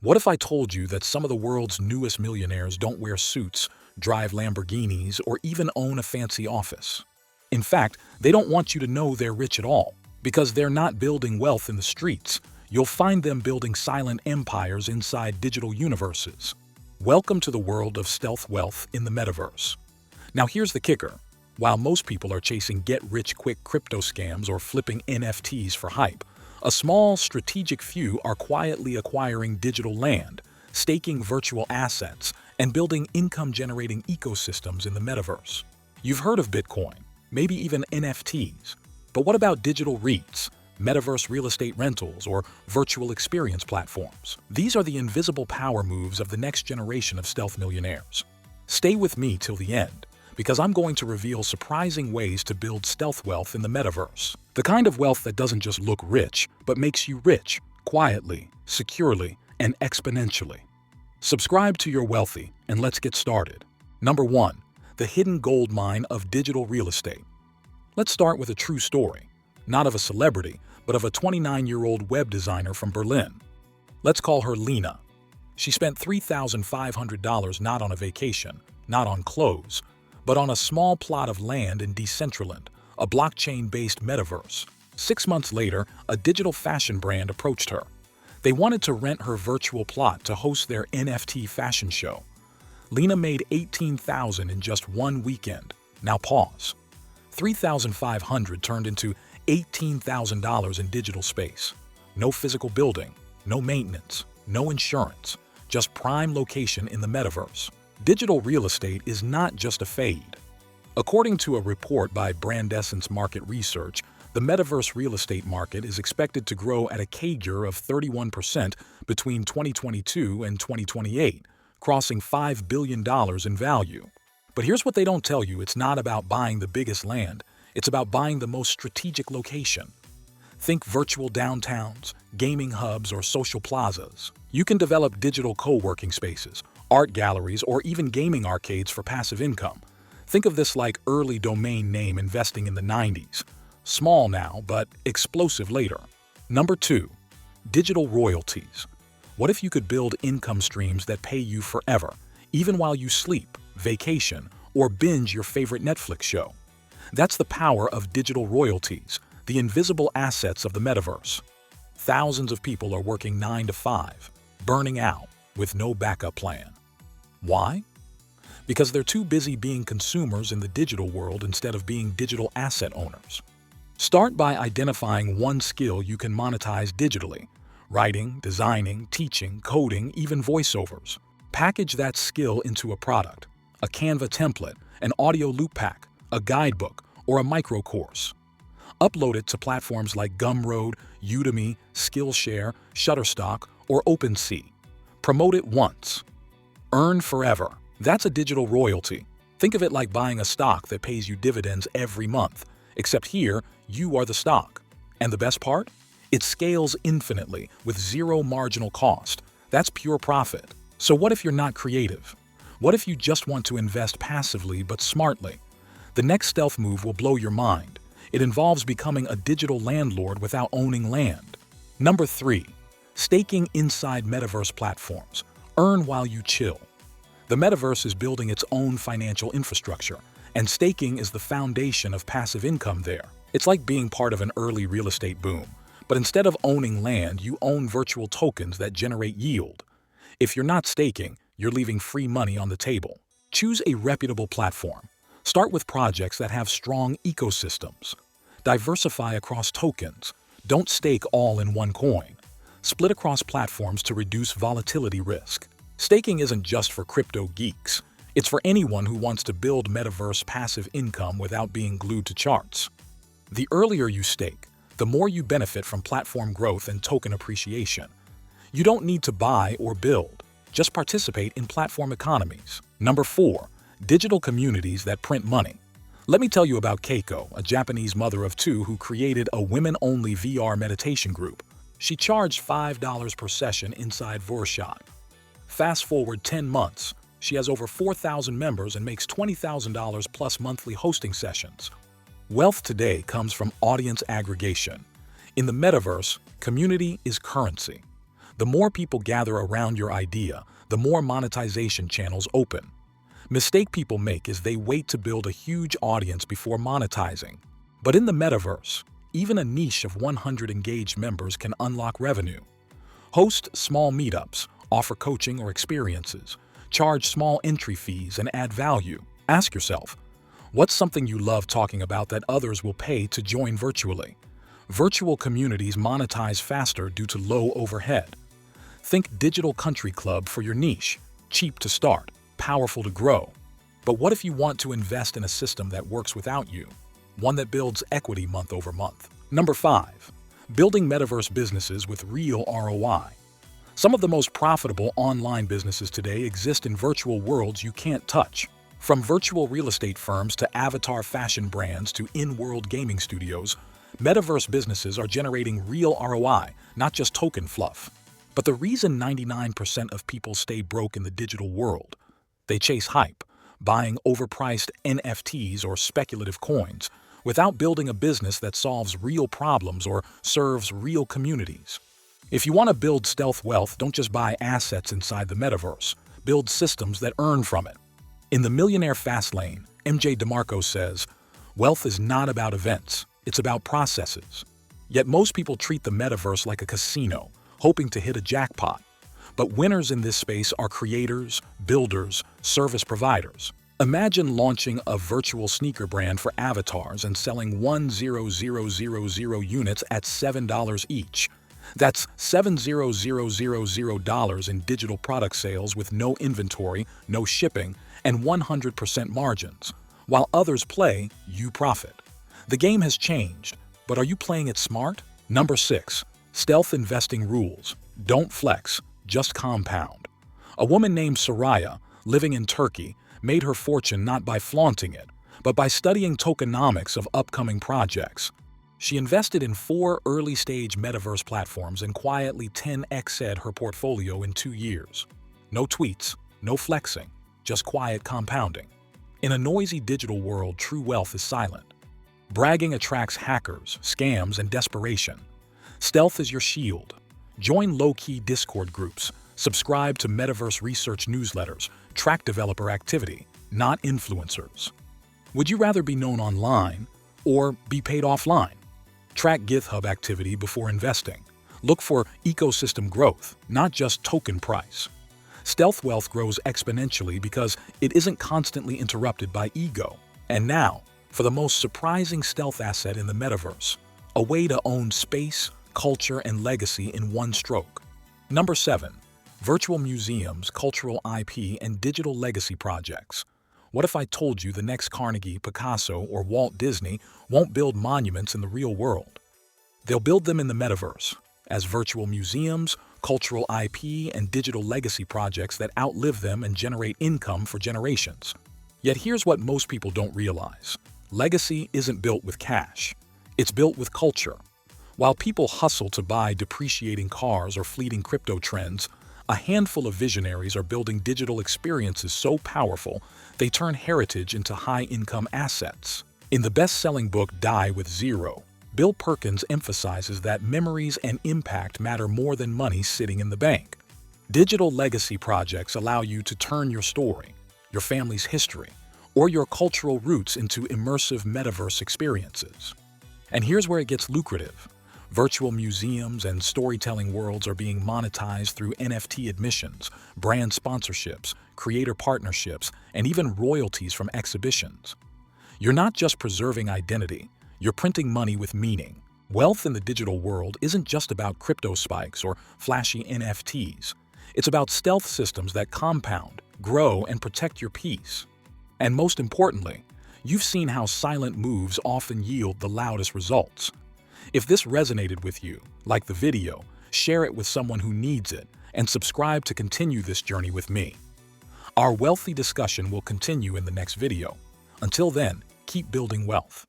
What if I told you that some of the world's newest millionaires don't wear suits, drive Lamborghinis, or even own a fancy office? In fact, they don't want you to know they're rich at all, because they're not building wealth in the streets. You'll find them building silent empires inside digital universes. Welcome to the world of stealth wealth in the metaverse. Now here's the kicker. While most people are chasing get-rich-quick crypto scams or flipping NFTs for hype, a small, strategic few are quietly acquiring digital land, staking virtual assets, and building income-generating ecosystems in the metaverse. You've heard of Bitcoin, maybe even NFTs. But what about digital REITs, metaverse real estate rentals, or virtual experience platforms? These are the invisible power moves of the next generation of stealth millionaires. Stay with me till the end, because I'm going to reveal surprising ways to build stealth wealth in the metaverse. The kind of wealth that doesn't just look rich, but makes you rich, quietly, securely, and exponentially. Subscribe to Your Wealthy, and let's get started. Number 1. The hidden gold mine of digital real estate. Let's start with a true story, not of a celebrity, but of a 29-year-old web designer from Berlin. Let's call her Lena. She spent $3,500 not on a vacation, not on clothes, but on a small plot of land in Decentaland, a blockchain-based metaverse. 6 months later, a digital fashion brand approached her. They wanted to rent her virtual plot to host their NFT fashion show. Lena made $18,000 in just one weekend. Now pause. $3,500 turned into $18,000 in digital space. No physical building, no maintenance, no insurance, just prime location in the metaverse. Digital real estate is not just a fad. According to a report by Brandessence Market Research, the metaverse real estate market is expected to grow at a CAGR of 31% between 2022 and 2028, crossing $5 billion in value. But here's what they don't tell you. It's not about buying the biggest land. It's about buying the most strategic location. Think virtual downtowns, gaming hubs, or social plazas. You can develop digital co-working spaces, art galleries, or even gaming arcades for passive income. Think of this like early domain name investing in the 90s. Small now, but explosive later. Number 2. Digital royalties. What if you could build income streams that pay you forever, even while you sleep, vacation, or binge your favorite Netflix show? That's the power of digital royalties, the invisible assets of the metaverse. Thousands of people are working 9 to 5, burning out, with no backup plan. Why? Because they're too busy being consumers in the digital world instead of being digital asset owners. Start by identifying one skill you can monetize digitally: writing, designing, teaching, coding, even voiceovers. Package that skill into a product, a Canva template, an audio loop pack, a guidebook, or a micro course. Upload it to platforms like Gumroad, Udemy, Skillshare, Shutterstock, or OpenSea. Promote it once. Earn forever. That's a digital royalty. Think of it like buying a stock that pays you dividends every month, except here, you are the stock. And the best part? It scales infinitely with zero marginal cost. That's pure profit. So what if you're not creative? What if you just want to invest passively but smartly? The next stealth move will blow your mind. It involves becoming a digital landlord without owning land. Number 3. Staking inside metaverse platforms. Earn while you chill. The metaverse is building its own financial infrastructure, and staking is the foundation of passive income there. It's like being part of an early real estate boom, but instead of owning land, you own virtual tokens that generate yield. If you're not staking, you're leaving free money on the table. Choose a reputable platform. Start with projects that have strong ecosystems. Diversify across tokens. Don't stake all in one coin. Split across platforms to reduce volatility risk. Staking isn't just for crypto geeks. It's for anyone who wants to build metaverse passive income without being glued to charts. The earlier you stake, the more you benefit from platform growth and token appreciation. You don't need to buy or build. Just participate in platform economies. Number 4. Digital communities that print money. Let me tell you about Keiko, a Japanese mother of 2 who created a women-only VR meditation group. She charged $5 per session inside Workshop. Fast forward 10 months, she has over 4,000 members and makes $20,000 plus monthly hosting sessions. Wealth today comes from audience aggregation. In the metaverse, community is currency. The more people gather around your idea, the more monetization channels open. Mistake people make is they wait to build a huge audience before monetizing. But in the metaverse, even a niche of 100 engaged members can unlock revenue. Host small meetups, offer coaching or experiences, charge small entry fees, and add value. Ask yourself, what's something you love talking about that others will pay to join virtually? Virtual communities monetize faster due to low overhead. Think digital country club for your niche, cheap to start, powerful to grow. But what if you want to invest in a system that works without you? One that builds equity month over month. Number 5. Building metaverse businesses with real ROI. Some of the most profitable online businesses today exist in virtual worlds you can't touch. From virtual real estate firms to avatar fashion brands to in-world gaming studios, metaverse businesses are generating real ROI, not just token fluff. But the reason 99% of people stay broke in the digital world, they chase hype, buying overpriced NFTs or speculative coins, without building a business that solves real problems or serves real communities. If you want to build stealth wealth, don't just buy assets inside the metaverse. Build systems that earn from it. In the Millionaire Fast Lane, MJ DeMarco says, "Wealth is not about events, it's about processes." Yet most people treat the metaverse like a casino, hoping to hit a jackpot. But winners in this space are creators, builders, service providers. Imagine launching a virtual sneaker brand for avatars and selling 1,000 units at $7 each. That's $7,000 in digital product sales with no inventory, no shipping, and 100% margins. While others play, you profit. The game has changed, but are you playing it smart? Number 6. Stealth investing rules. Don't flex, just compound. A woman named Soraya, living in Turkey, made her fortune not by flaunting it, but by studying tokenomics of upcoming projects. She invested in 4 early-stage metaverse platforms and quietly 10x'd her portfolio in 2 years. No tweets, no flexing, just quiet compounding. In a noisy digital world, true wealth is silent. Bragging attracts hackers, scams, and desperation. Stealth is your shield. Join low-key Discord groups, subscribe to metaverse research newsletters, track developer activity, not influencers. Would you rather be known online or be paid offline? Track GitHub activity before investing. Look for ecosystem growth, not just token price. Stealth wealth grows exponentially because it isn't constantly interrupted by ego. And now, for the most surprising stealth asset in the metaverse, a way to own space, culture, and legacy in one stroke. Number 7. Virtual museums, cultural IP, and digital legacy projects. What if I told you the next Carnegie, Picasso, or Walt Disney won't build monuments in the real world? They'll build them in the metaverse, as virtual museums, cultural IP, and digital legacy projects that outlive them and generate income for generations. Yet here's what most people don't realize. Legacy isn't built with cash. It's built with culture. While people hustle to buy depreciating cars or fleeting crypto trends, a handful of visionaries are building digital experiences so powerful they turn heritage into high-income assets. In the best-selling book Die with Zero, Bill Perkins emphasizes that memories and impact matter more than money sitting in the bank. Digital legacy projects allow you to turn your story, your family's history, or your cultural roots into immersive metaverse experiences. And here's where it gets lucrative. Virtual museums and storytelling worlds are being monetized through NFT admissions, brand sponsorships, creator partnerships, and even royalties from exhibitions. You're not just preserving identity, you're printing money with meaning. Wealth in the digital world isn't just about crypto spikes or flashy NFTs. It's about stealth systems that compound, grow, and protect your peace. And most importantly, you've seen how silent moves often yield the loudest results. If this resonated with you, like the video, share it with someone who needs it, and subscribe to continue this journey with me. Our wealthy discussion will continue in the next video. Until then, keep building wealth.